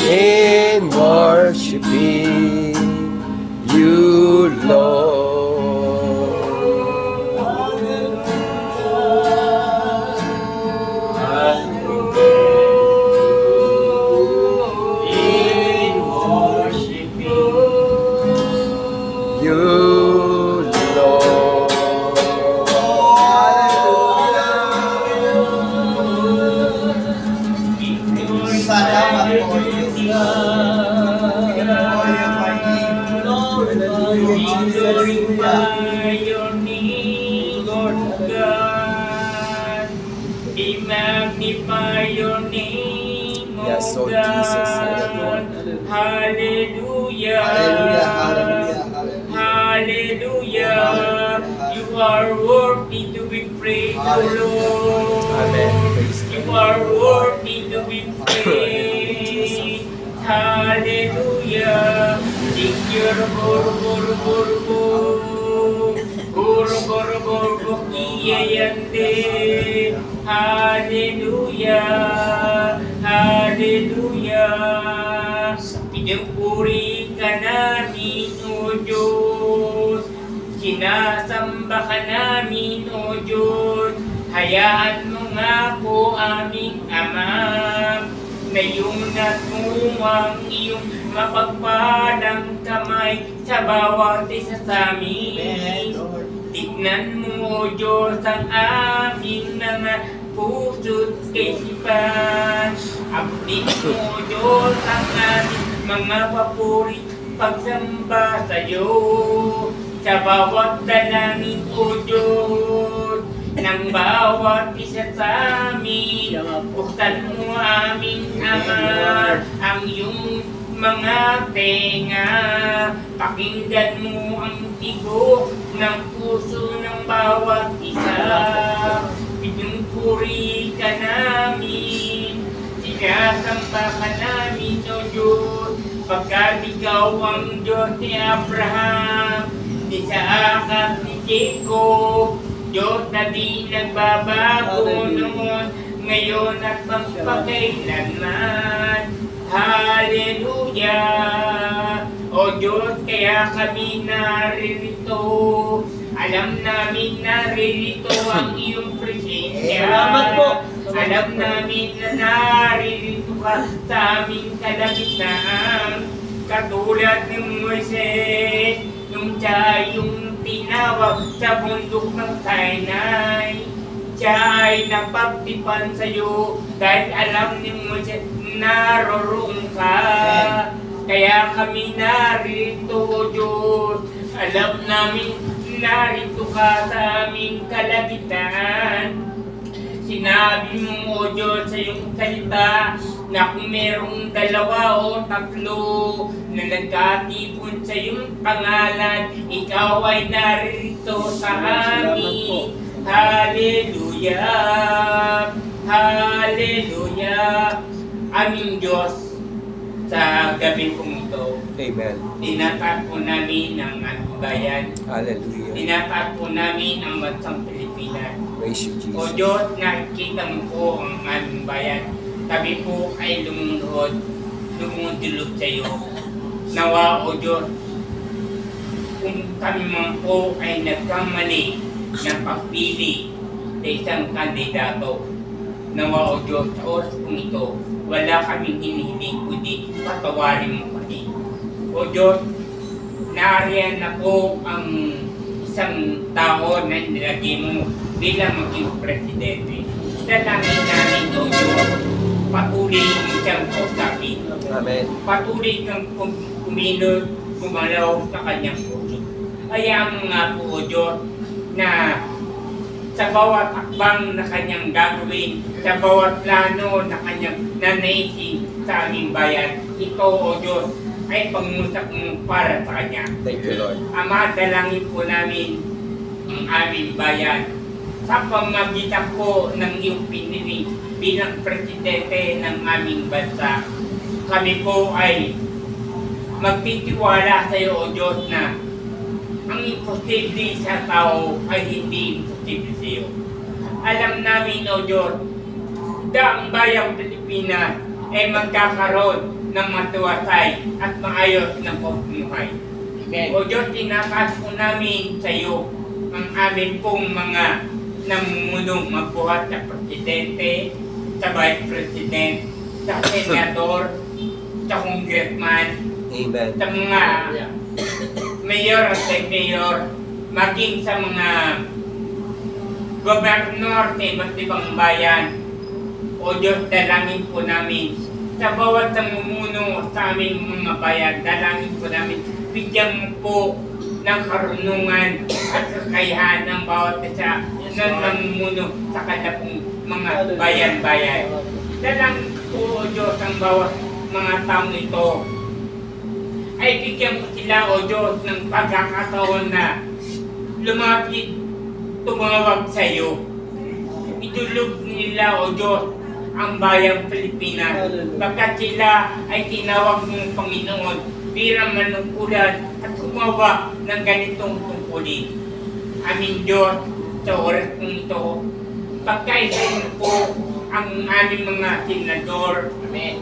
in worshiping you, Lord. In worshiping you, Lord. Salamat po, Glorify your name, Lord God. We magnify your name, O Yes, Lord Jesus. God. Hallelujah. Hallelujah, hallelujah, hallelujah. Hallelujah. You are worthy to be praised, O Lord. Amen. Praise You God. are worthy to be praised. Hallelujah. Dikir buru buru buru buru buru buru kiyayande. Hallelujah. Hallelujah. Pinupuri ka namin, O Diyos. Sinasamba ka namin, O Diyos. Hayaan mo nga po aming Ama na iyong natumuang iyong mapagpalang kamay sa bawat isa sa amin. Tignan mo, O Diyos, ang aming mga puso't kaisipan. Update mo, O Diyos, ang aming mga papuri pagsamba sa iyo. Sa bawat dalangin, O Diyos, ng bawat isa sa amin, buksan mo aming Ama ang iyong mga tenga. Pakinggan mo ang tigo ng puso ng bawat isa. Pinupuri ka namin, sinasamba ka namin, O Diyos, pagkat ikaw ang Diyos ni Abraham, ni Isaac at ni Jacob. Diyos na di nagbabago noon, ngayon at magpakailanman. Hallelujah! O Diyos, kaya kami naririto. Alam namin naririto ang iyong presensya. Salamat po. Alam namin na naririto ka sa aming kalagitnaan. Katulad ng Moises, nung siya yung tinawag sa bundok ng Sinai. Siya ay napagtipan sa iyo dahil alam ni Moises naroroon ka. Kaya kami narito, O Diyos. Alam namin narito ka sa aming kalagitnaan. Sinabi mo, O Diyos, sa iyong salita na kung merong dalawa o tatlo na nagkatipon sa iyong pangalan, ikaw ay narito sa amin. Hallelujah! Hallelujah! Aming Diyos, sa gabi kong ito, Amen. tinatapo namin ang ating bayan. Hallelujah. Tinatapo namin ang bansang Pilipinas. Praise you, O Jesus. Diyos, nakikita mo po ang aming bayan. Kami po ay lumundulog sa iyo. Nawa, O Diyos, kung kami man po ay nagkamali ng pagpili sa isang kandidato, nawa, O Diyos, sa oras kong ito, wala kaming hinihiling kundi patawarin mo kami. O Diyos, nariyan na po ang isang tao na nilagay mo bilang maging presidente. Dalangin namin, O Diyos, patuloy mo siyang kausapin. Amen. Patuloy kang kuminod, gumalaw sa kanyang puso. Hayaan mo nga po, O Diyos, na sa bawat hakbang na kanyang gagawin, sa bawat plano na kanyang nanaisin sa aming bayan, ito, O Diyos, ay pangusap mo para sa kanya. Thank you, Lord. Ama, dalangin po namin ang aming bayan sa pamagitan po ng iyong pinili bilang presidente ng aming bansa. Kami po ay magtitiwala sa iyo, O Diyos, na ang imposible sa tao ay hindi imposible sa iyo. Alam namin, O Diyos, na ang bayang Pilipinas ay magkakaroon ng matiwasay at maayos na pamumuhay. Amen. O Diyos, tinataas po namin sa iyo ang amin pong mga namumunong magbuhat sa presidente, sa vice president, sa senador, sa congressman, Amen. sa mga mayor at mayor, maging sa mga gobernador sa iba't ibang bayan. O Diyos, dalangin po namin sa bawat namumuno sa aming mga bayan, dalangin po namin, bigyan mo po ng karunungan at kakayahan ng bawat isa na namumuno sa kanilang mga bayan-bayan. Dalangin po, O Diyos, ang bawat mga taong ito ay bigyan po sila, O Diyos, ng pagkakataon na lumapit, tumawag sa iyo. Itulog nila, O Diyos, ang bayang Pilipinas. Pagkat sila ay tinawag ng Panginoon bilang manungkulan at gumawa ng ganitong tungkulin. Aming Diyos, sa oras kong ito, pagkaisahin po ang aming mga senador,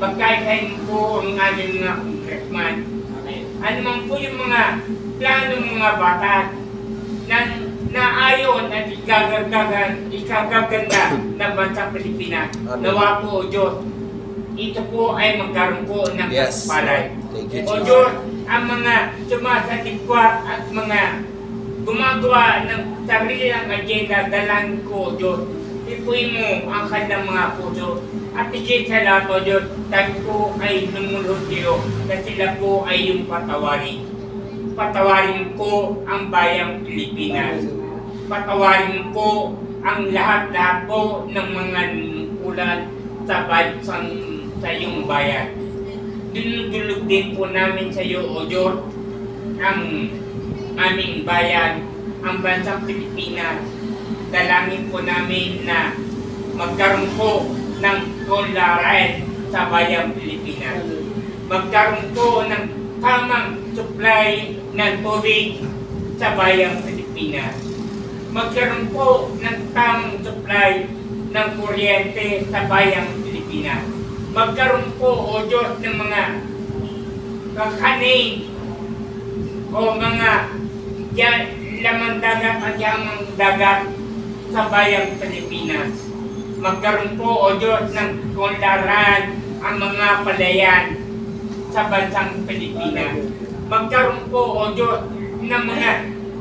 pagkaisahin po ang aming mga congressman, ano man po yung mga planong mga batas na ayon at ikagaganda ng bansang Pilipinas. Amen. Nawa po, O Diyos, ito po ay magkaroon po ng Yes. palay. Thank you, O Jesus. Diyos, ang mga sumasalikwa at mga gumagawa ng sarilang agenda, dalangin ko, O Diyos, ipuin mo ang kanilang mga puso. At higit sa lahat, O Diyos, tayo po ay lumulog iyo na sila po ay yung patawarin. Patawarin po ang bayang Pilipinas. Patawarin po ang lahat-lahat po ng mga nungkulan sa bansang sa iyong bayan. Dinudulog din po namin sa iyo, O Diyos, ang aming bayan, ang bansang Pilipinas. Dalangin po namin na magkaroon po ng kaunlaran sa bayang Pilipinas. Magkaroon po ng tamang supply ng tubig sa bayang Pilipinas. Magkaroon po ng tamang supply ng kuryente sa bayang Pilipinas. Magkaroon po, O Diyos, ng mga kakanin o mga laman dagat at yamang dagat sa bayang Pilipinas. Magkaroon po, O Diyos, ng kaunlaran ang mga palayan sa bansang Pilipinas. Magkaroon po, O Diyos, ng mga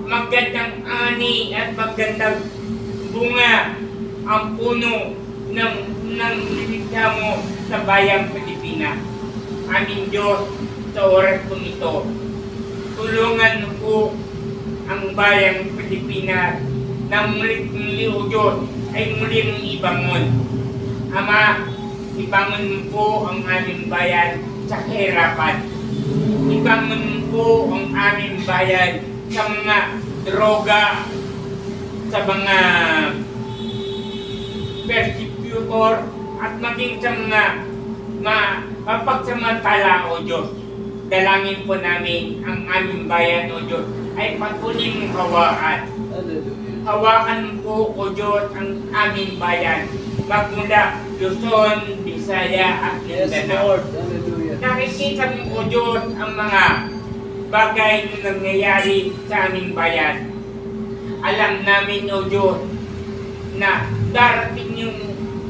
magandang ani at magandang bunga ang puno ng nilikha mo sa bayang Pilipinas. Aming Diyos, sa oras kong ito, tulungan po ang bayang Pilipinas na muli, O Diyos, ay muling ibangon. Ama, ibangon mo po ang aming bayan sa kahirapan. Ibangon po ang aming bayan sa mga droga, sa mga persecutor, at maging sa mga mapagsamantala, O Diyos. Dalangin po namin ang aming bayan, O Diyos, ay patuloy mong hawakan. Hawakan po, O Diyos, ang aming bayan. Magmula Luzon, Visaya at Mindanao. Nakikita mo, O Diyos, ang mga bagay na nangyayari sa aming bayan. Alam namin, O Diyos, na darating yung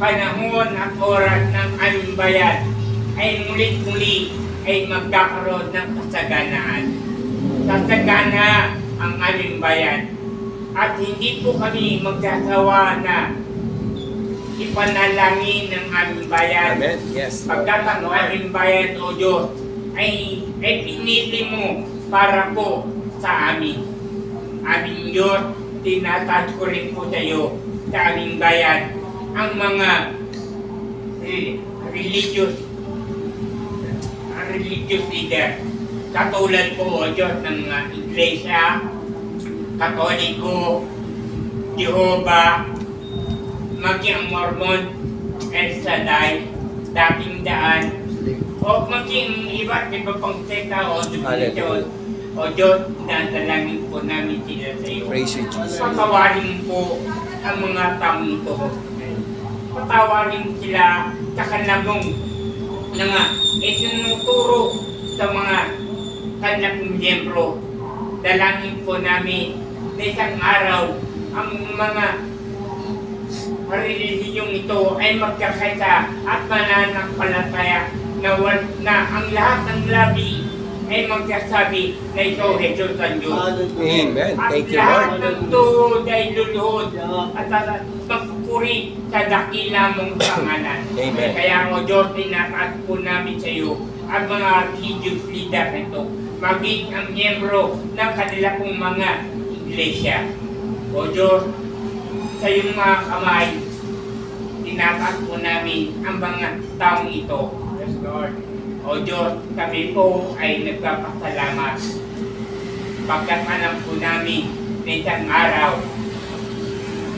panahon at oras ng aming bayan ay mulit-muli ay magkakaroon ng kasaganaan. Kasagana ang aming bayan. At hindi po kami magsasawa na ipanalangin ang aming bayan. Amen. Yes. Pagkat ang aming bayan, O Diyos, ay pinili mo para po sa amin. Aming Diyos, tinataas ko rin po sa iyo, sa aming bayan, ang mga religious leader. Katulad po, O Diyos, ng mga Iglesia, Katoliko, Jehovah, maging ang Mormon, El Shaddai, Dating Daan, o maging iba't iba pang sekta o denominasyon. O Diyos, dadalangin po namin sila sa iyo. Praise you, Jesus. Patawarin po ang mga taong ito. Patawarin sila sa kanilang na nga isinuturo sa mga kanilang miyembro. Dalangin po namin na isang araw ang mga relihiyong ito ay magkakaisa at mananampalataya na ang lahat ng labi ay magkasabi na ito Jesus ang Diyos. Amen. At Thank you, lahat Lord. ng tuhod ay luluhod at magpupuri sa dakila mong pangalan. Amen. Kaya o Diyos, tinataas po namin sa iyo ang mga religious leader nito, maging ang miyembro ng kanila pong mga iglesia. O Diyos, sa iyong mga kamay, tinataas po namin ang mga taong ito. Yes, Lord. O Diyos, kami po ay nagpapasalamat pagkat alam po namin na isang araw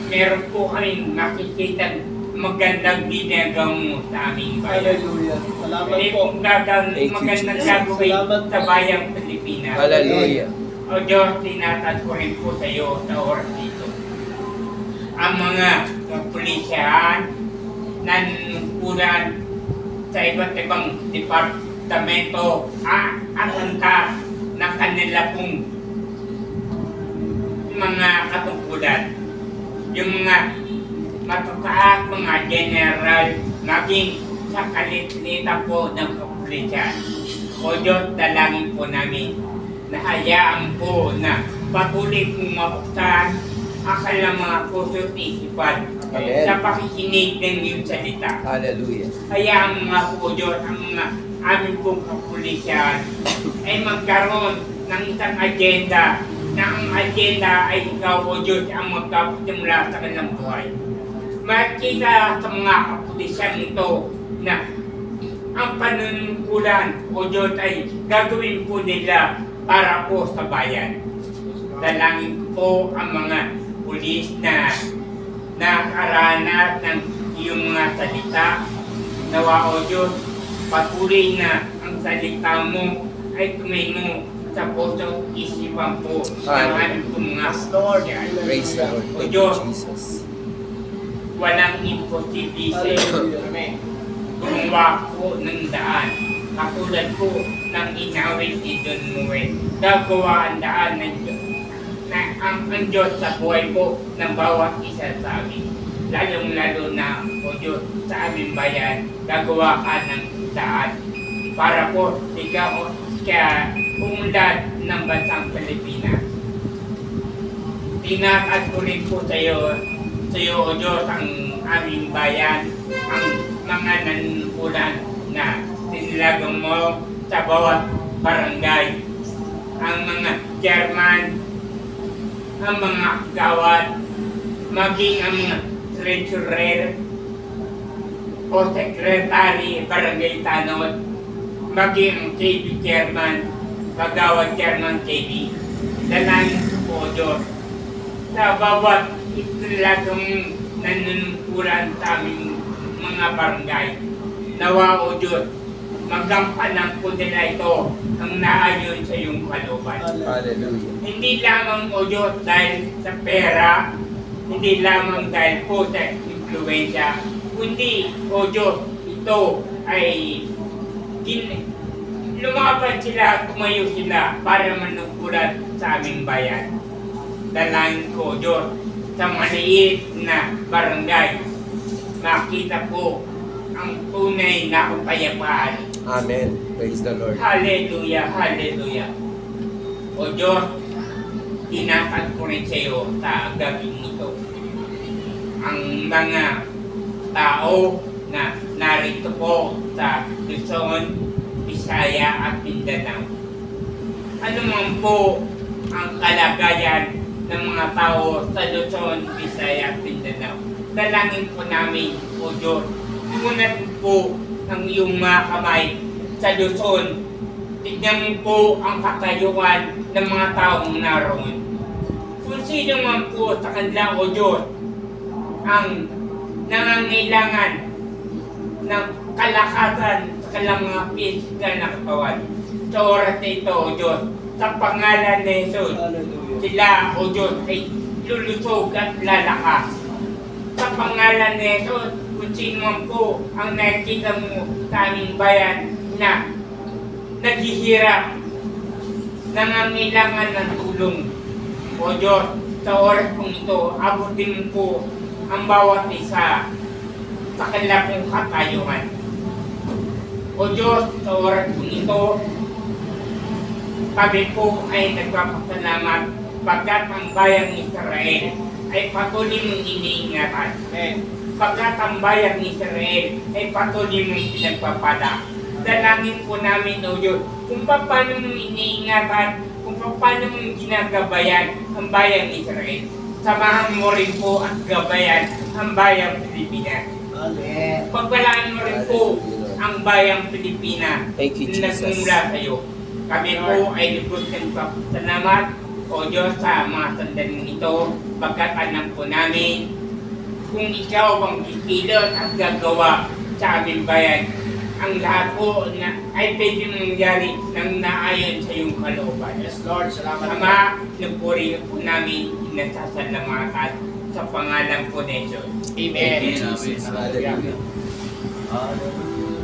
meron po kaming makikita magandang ginagawa mo sa aming bayan. Hallelujah. Salamat May po. magandang gagawin Salamat. sa bayang Pilipinas. Hallelujah. O Diyos, tinatad ko rin po sa iyo sa oras dito. Ang mga pulisyahan na nanungkulan sa iba't ibang departamento at angkas ng kanila pong mga katungkulan. Yung mga matataas, mga general, maging sa kalitlitan po ng kapulisyan. O Diyos, dalangin po namin na hayaan po na patuloy pong mabuksan ang kanilang mga puso at isipan Amen. sa pakikinig ng iyong salita. Hallelujah. Hayaan mga po Diyos, ang mga aming pong kapulisyan ay magkaroon ng isang agenda na ang agenda ay ikaw o Diyos ang magpapasimula sa kanilang buhay. Makikita sa mga kapulisyan ito na ang panunungkulan o Diyos ay gagawin po nila para po sa bayan. Dalangin po ang mga pulis na nakaranas ng iyong mga salita. Nawa o Diyos, patuloy na ang salita mo ay tumayo sa puso isipan po ng aming pong mga kapulisyan. Praise the Lord. O Thank you, Diyos, Jesus. walang imposible sa iyo. Hallelujah. Gumawa po ng daan. Katulad po ng inawit ni Don Manuel. Gagawa ang daan ng Diyos. Na ang Diyos sa buhay po ng bawat isa sa amin. Lalong-lalo na o Diyos sa aming bayan. Gagawa ka ng daan. Para po ikaw kaya umunlad ng bansang Pilipinas. Tinatad ko rin po sa iyo o Diyos ang aming bayan, ang mga nanunungkulan na tinilagang mo sa bawat barangay, ang mga chairman, ang mga gawad, maging ang mga treasurer o secretary barangay tanod, maging ang KB chairman, kagawad chairman KB. Dalangin po Diyos sa bawat itulagang nanunungkulan sa aming mga barangay. Nawa o Diyos, magampanan po nila ito ang naayon sa iyong kalooban. Hallelujah. Hindi lamang o Diyos dahil sa pera, hindi lamang dahil po sa influensya, kundi o Diyos, ito ay lumaban sila, tumayo sila para manungkulan sa aming bayan. Dalangin ko Diyos, sa maliit na barangay, makita po ang tunay na kapayapaan. Amen. Praise the Lord. Hallelujah, hallelujah. O Diyos, tinatag ko rin sa iyo sa gabing ito. Ang mga tao na narito po sa Luzon, Visaya at Mindanao. Ano man po ang kalagayan ng mga tao sa Luzon, Visaya at Mindanao. Dalangin po namin, O Diyos, imunat po ang iyong mga kamay sa Luzon. Tignan mo po ang kakayuan ng mga taong naroon. Kung sino man po sa kanila, O Diyos, ang nangangailangan ng kalakasan sa kanilang mga physical na katawan. Sa oras na ito, O Diyos, sa pangalan ni Jesus, Hallelujah. sila, O Diyos, ay lulusog at lalakas. Sa pangalan ni Jesus, kung sino man po ang nakikita mo sa aming bayan na naghihirap, nangangailangan ng tulong. O Diyos, sa oras kong ito, abutin po ang bawat isa sa kanila pong katayuan. O Diyos, sa oras kong ito, kami po ay nagpapasalamat pagkat ang bayang Israel ay patuloy mong iniingatan. Pagkat ang bayang Israel ay patuloy mong pinagpapala. Dalangin po namin, O Diyos, kung paano mong iniingatan, kung paano mong ginagabayan ang bayang Israel. Samahan mo rin po at gabayan ang bayang Pilipinas. Amen. Pagpalaan mo rin po ang bayang Pilipinas Thank you, na Jesus. nagmumula sa iyo. Kami po ay lubos ng salamat, O Diyos, sa mga sandaling ito, pagkat alam po namin kung ikaw ang kikilot at gagawa sa aming bayan, ang lahat po na ay pwede mangyari nang naayon sa iyong kalooban. Yes, Lord. Salamat. Ama, nagpuri po namin inasasalamatan sa pangalan po ni Jesus. Amen. Thank you, Jesus. Hallelujah. Hallelujah.